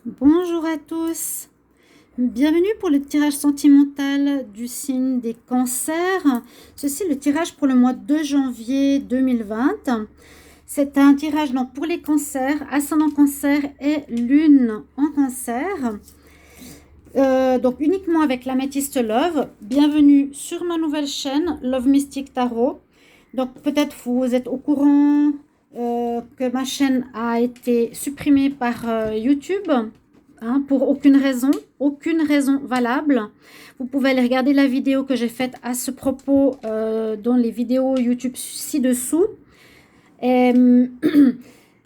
Bonjour à tous, bienvenue pour le tirage sentimental du signe des cancers. Ceci est le tirage pour le mois de janvier 2020. C'est un tirage donc pour les cancers, ascendant cancer et lune en cancer. Donc uniquement avec l'améthyste Love. Bienvenue sur ma nouvelle chaîne Love Mystic Tarot. Donc peut-être vous êtes au courant que ma chaîne a été supprimée par YouTube pour aucune raison valable. Vous pouvez aller regarder la vidéo que j'ai faite à ce propos dans les vidéos YouTube ci-dessous. Et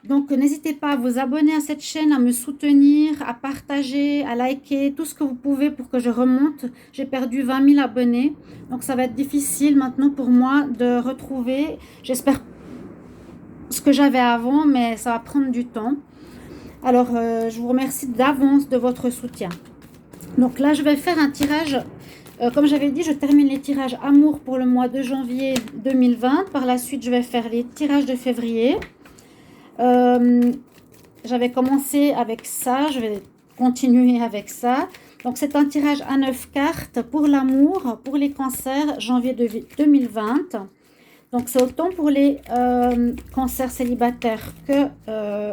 donc n'hésitez pas à vous abonner à cette chaîne, à me soutenir, à partager, à liker, tout ce que vous pouvez pour que je remonte. J'ai perdu 20 000 abonnés, donc ça va être difficile maintenant pour moi de retrouver, j'espère, ce que j'avais avant, mais ça va prendre du temps. Alors je vous remercie d'avance de votre soutien. Donc là je vais faire un tirage, comme j'avais dit, je termine les tirages amour pour le mois de janvier 2020. Par la suite je vais faire les tirages de février. J'avais commencé avec ça, je vais continuer avec ça. Donc c'est un tirage à 9 cartes pour l'amour, pour les cancers, janvier 2020. Donc c'est autant pour les cancers célibataires que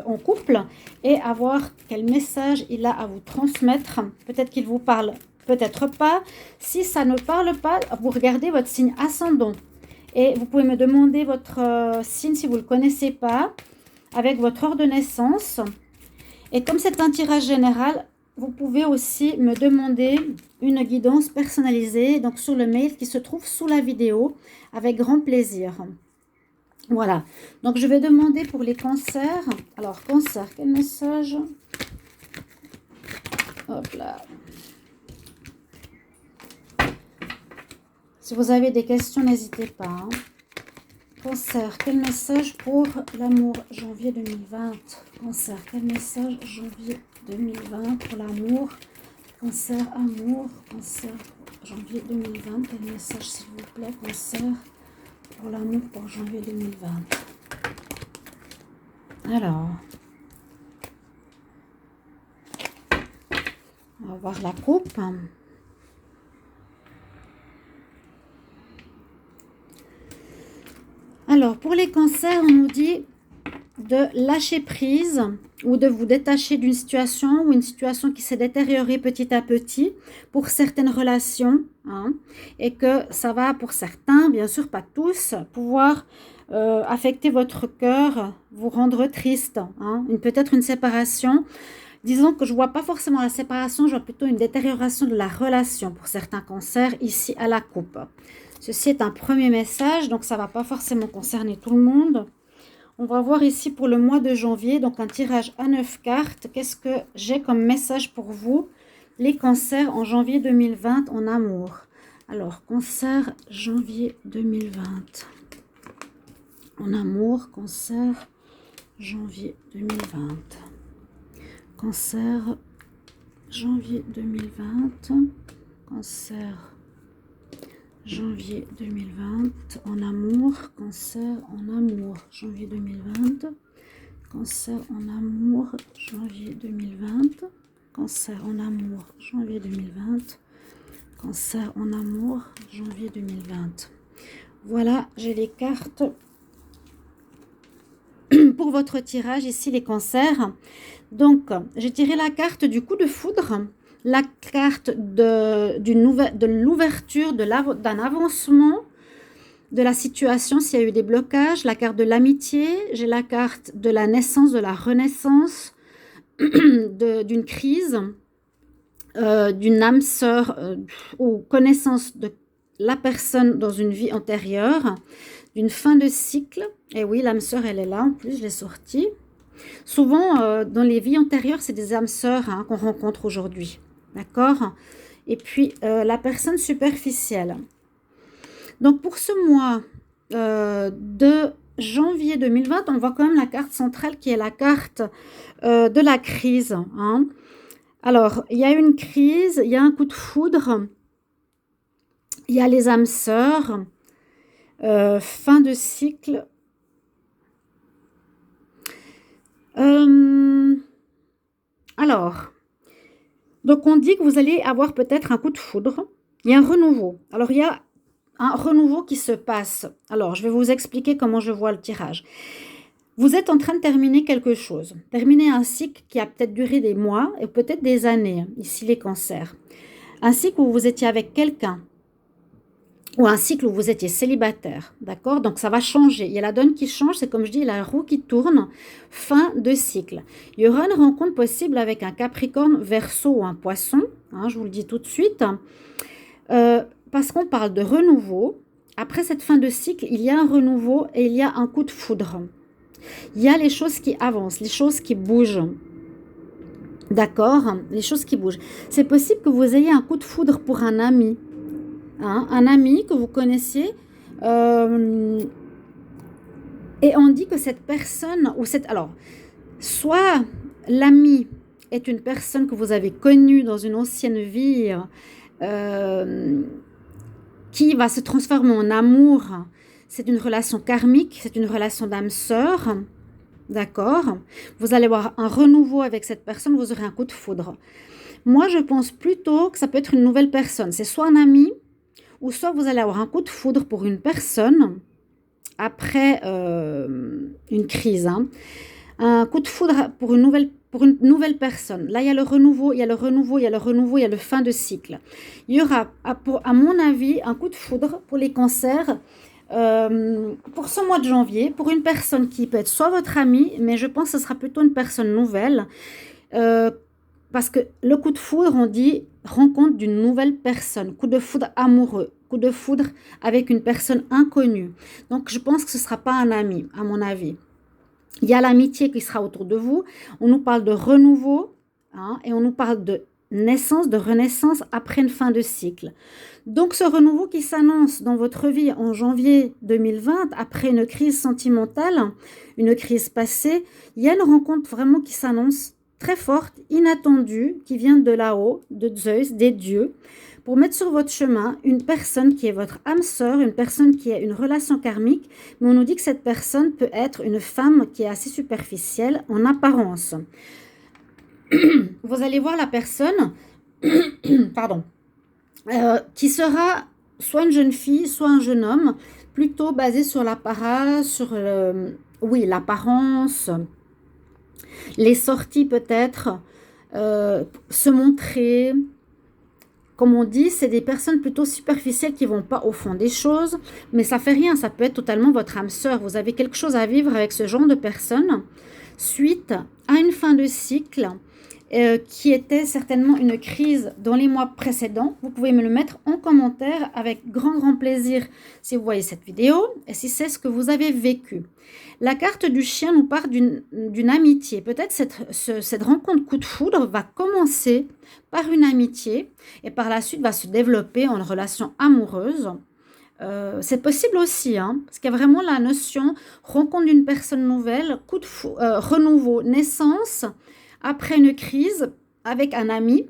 en couple, et à voir quel message il a à vous transmettre. Peut-être qu'il vous parle, peut-être pas. Si ça ne parle pas, vous regardez votre signe ascendant. Et vous pouvez me demander votre signe si vous ne le connaissez pas, avec votre heure de naissance. Et comme c'est un tirage général, vous pouvez aussi me demander une guidance personnalisée, donc sur le mail qui se trouve sous la vidéo, avec grand plaisir. Voilà, donc je vais demander pour les cancers. Alors, cancer, quel message? Hop là. Si vous avez des questions, n'hésitez pas. Cancer, quel message pour l'amour, janvier 2020? Cancer, quel message, janvier 2020 pour l'amour? Cancer, amour, cancer, janvier 2020. Quel message, s'il vous plaît, cancer, pour l'amour pour janvier 2020? Alors, on va voir la coupe. Alors, pour les cancers, on nous dit de lâcher prise ou de vous détacher d'une situation ou une situation qui s'est détériorée petit à petit pour certaines relations, et que ça va pour certains, bien sûr pas tous, pouvoir affecter votre cœur, vous rendre triste, peut-être une séparation. Disons que je vois pas forcément la séparation, je vois plutôt une détérioration de la relation pour certains cancers ici à la coupe. Ceci est un premier message, donc ça ne va pas forcément concerner tout le monde. On va voir ici pour le mois de janvier, donc un tirage à 9 cartes. Qu'est-ce que j'ai comme message pour vous, les cancers en janvier 2020 en amour? Alors, cancer, janvier 2020. En amour, cancer, janvier 2020. Cancer, janvier 2020. Cancer, janvier 2020, en amour, cancer, en amour, janvier 2020, cancer, en amour, janvier 2020, cancer, en amour, janvier 2020, cancer, en amour, janvier 2020. Voilà, j'ai les cartes pour votre tirage ici, les cancers. Donc, j'ai tiré la carte du coup de foudre, la carte de l'ouverture, d'un avancement de la situation s'il y a eu des blocages, la carte de l'amitié, j'ai la carte de la naissance, de la renaissance, d'une crise, d'une âme sœur ou connaissance de la personne dans une vie antérieure, d'une fin de cycle. Et oui, l'âme sœur, elle est là, en plus, je l'ai sortie. Souvent, dans les vies antérieures, c'est des âmes sœurs qu'on rencontre aujourd'hui. D'accord? Et puis, la personne superficielle. Donc, pour ce mois de janvier 2020, on voit quand même la carte centrale qui est la carte de la crise. Alors, il y a une crise, il y a un coup de foudre, il y a les âmes sœurs, fin de cycle. Alors, Donc, on dit que vous allez avoir peut-être un coup de foudre. Il y a un renouveau. Alors, il y a un renouveau qui se passe. Alors, je vais vous expliquer comment je vois le tirage. Vous êtes en train de terminer quelque chose. Terminer un cycle qui a peut-être duré des mois et peut-être des années. Ici, les cancers. Un cycle où vous étiez avec quelqu'un. Ou un cycle où vous étiez célibataire, d'accord? Donc, ça va changer. Il y a la donne qui change, c'est comme je dis, la roue qui tourne, fin de cycle. Il y aura une rencontre possible avec un Capricorne, Verseau ou un Poisson, hein, je vous le dis tout de suite, parce qu'on parle de renouveau. Après cette fin de cycle, il y a un renouveau et il y a un coup de foudre. Il y a les choses qui avancent, les choses qui bougent. D'accord? Les choses qui bougent. C'est possible que vous ayez un coup de foudre pour un ami. Hein, un ami que vous connaissiez, et on dit que cette personne, alors, soit l'ami est une personne que vous avez connue dans une ancienne vie, qui va se transformer en amour, c'est une relation karmique, c'est une relation d'âme sœur, d'accord? Vous allez avoir un renouveau avec cette personne, vous aurez un coup de foudre. Moi, je pense plutôt que ça peut être une nouvelle personne, c'est soit un ami, ou soit vous allez avoir un coup de foudre pour une personne après une crise. Hein. Un coup de foudre pour une nouvelle personne. Là, il y a le renouveau, il y a le renouveau, il y a le renouveau, il y a le fin de cycle. Il y aura, à mon avis, un coup de foudre pour les cancers pour ce mois de janvier, pour une personne qui peut être soit votre ami, mais je pense que ce sera plutôt une personne nouvelle. Parce que le coup de foudre, on dit rencontre d'une nouvelle personne, coup de foudre amoureux, coup de foudre avec une personne inconnue. Donc, je pense que ce ne sera pas un ami, à mon avis. Il y a l'amitié qui sera autour de vous. On nous parle de renouveau, hein, et on nous parle de naissance, de renaissance après une fin de cycle. Donc, ce renouveau qui s'annonce dans votre vie en janvier 2020, après une crise sentimentale, une crise passée, il y a une rencontre vraiment qui s'annonce très forte, inattendue, qui vient de là-haut, de Zeus, des dieux, pour mettre sur votre chemin une personne qui est votre âme sœur, une personne qui a une relation karmique, mais on nous dit que cette personne peut être une femme qui est assez superficielle en apparence. Vous allez voir la personne, pardon, qui sera soit une jeune fille, soit un jeune homme, plutôt basé sur l'apparat, sur l'apparence, les sorties peut-être, se montrer. Comme on dit, c'est des personnes plutôt superficielles qui ne vont pas au fond des choses, mais ça ne fait rien, ça peut être totalement votre âme sœur. Vous avez quelque chose à vivre avec ce genre de personnes suite à une fin de cycle qui était certainement une crise dans les mois précédents. Vous pouvez me le mettre en commentaire avec grand plaisir si vous voyez cette vidéo et si c'est ce que vous avez vécu. La carte du chien nous parle d'une amitié. Peut-être cette rencontre coup de foudre va commencer par une amitié et par la suite va se développer en relation amoureuse. C'est possible aussi, hein, parce qu'il y a vraiment la notion rencontre d'une personne nouvelle, coup de renouveau, naissance, après une crise avec un ami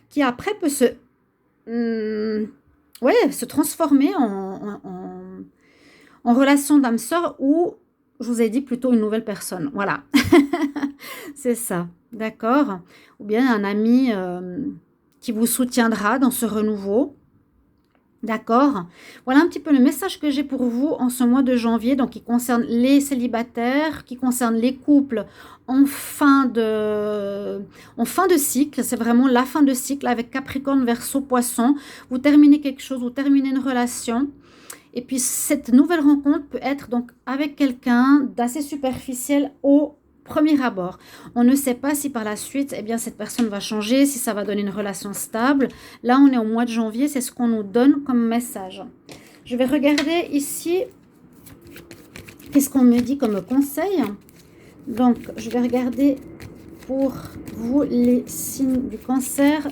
qui après peut se transformer en relation d'âme sœur ou, je vous ai dit, plutôt une nouvelle personne. Voilà, c'est ça, d'accord? Ou bien un ami qui vous soutiendra dans ce renouveau. D'accord. Voilà un petit peu le message que j'ai pour vous en ce mois de janvier, donc qui concerne les célibataires, qui concerne les couples en fin de cycle. C'est vraiment la fin de cycle avec Capricorne, Verseau, Poisson. Vous terminez quelque chose, vous terminez une relation. Et puis cette nouvelle rencontre peut être donc avec quelqu'un d'assez superficiel au premier abord. On ne sait pas si par la suite, eh bien, cette personne va changer, si ça va donner une relation stable. Là, on est au mois de janvier, c'est ce qu'on nous donne comme message. Je vais regarder ici, qu'est-ce qu'on me dit comme conseil. Donc, je vais regarder pour vous les signes du cancer.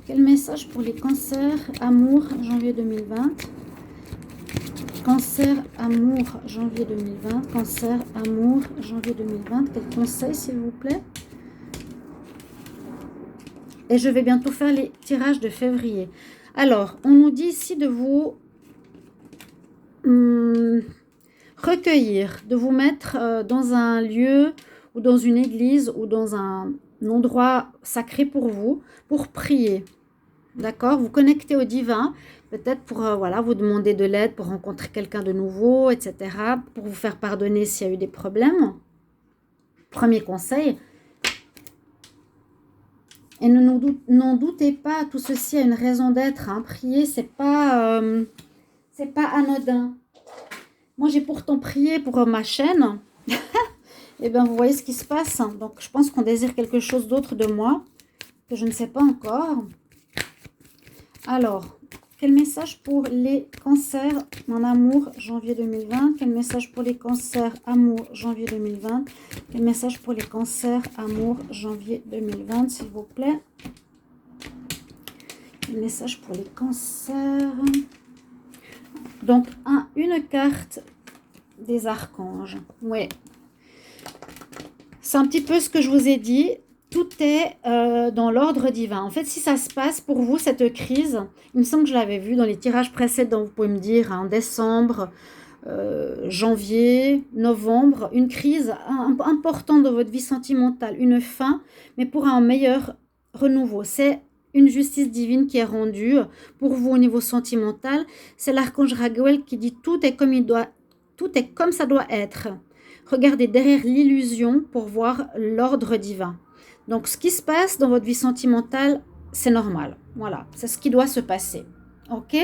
Quel message pour les cancers, amour, janvier 2020 ? Cancer, amour, janvier 2020. Cancer, amour, janvier 2020. Quel conseil, s'il vous plaît? Et je vais bientôt faire les tirages de février. Alors, on nous dit ici de vous recueillir, de vous mettre dans un lieu ou dans une église ou dans un endroit sacré pour vous, pour prier. D'accord? Vous connectez au divin, peut-être pour voilà, vous demander de l'aide, pour rencontrer quelqu'un de nouveau, etc. Pour vous faire pardonner s'il y a eu des problèmes. Premier conseil. Et n'en doutez pas, tout ceci a une raison d'être. Hein. Prier, c'est pas anodin. Moi, j'ai pourtant prié pour ma chaîne. Et bien, vous voyez ce qui se passe. Donc, je pense qu'on désire quelque chose d'autre de moi, que je ne sais pas encore. Alors, quel message pour les cancers en amour, janvier 2020? Quel message pour les cancers, amour, janvier 2020? Quel message pour les cancers, amour, janvier 2020, s'il vous plaît? Quel message pour les cancers? Donc, une carte des archanges. Oui. C'est un petit peu ce que je vous ai dit. Tout est dans l'ordre divin. En fait, si ça se passe pour vous, cette crise, il me semble que je l'avais vu dans les tirages précédents, vous pouvez me dire, en décembre, janvier, novembre, une crise importante dans votre vie sentimentale, une fin, mais pour un meilleur renouveau. C'est une justice divine qui est rendue pour vous au niveau sentimental. C'est l'archange Raguel qui dit tout est comme ça doit être. Regardez derrière l'illusion pour voir l'ordre divin. Donc, ce qui se passe dans votre vie sentimentale, c'est normal. Voilà, c'est ce qui doit se passer. Ok?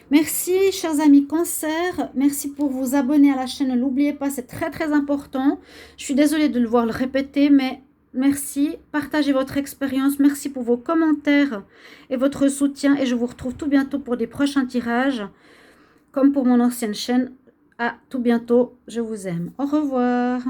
Merci, chers amis cancer. Merci pour vous abonner à la chaîne. Ne l'oubliez pas, c'est très, très important. Je suis désolée de devoir le répéter, mais merci. Partagez votre expérience. Merci pour vos commentaires et votre soutien. Et je vous retrouve tout bientôt pour des prochains tirages, comme pour mon ancienne chaîne. À tout bientôt. Je vous aime. Au revoir.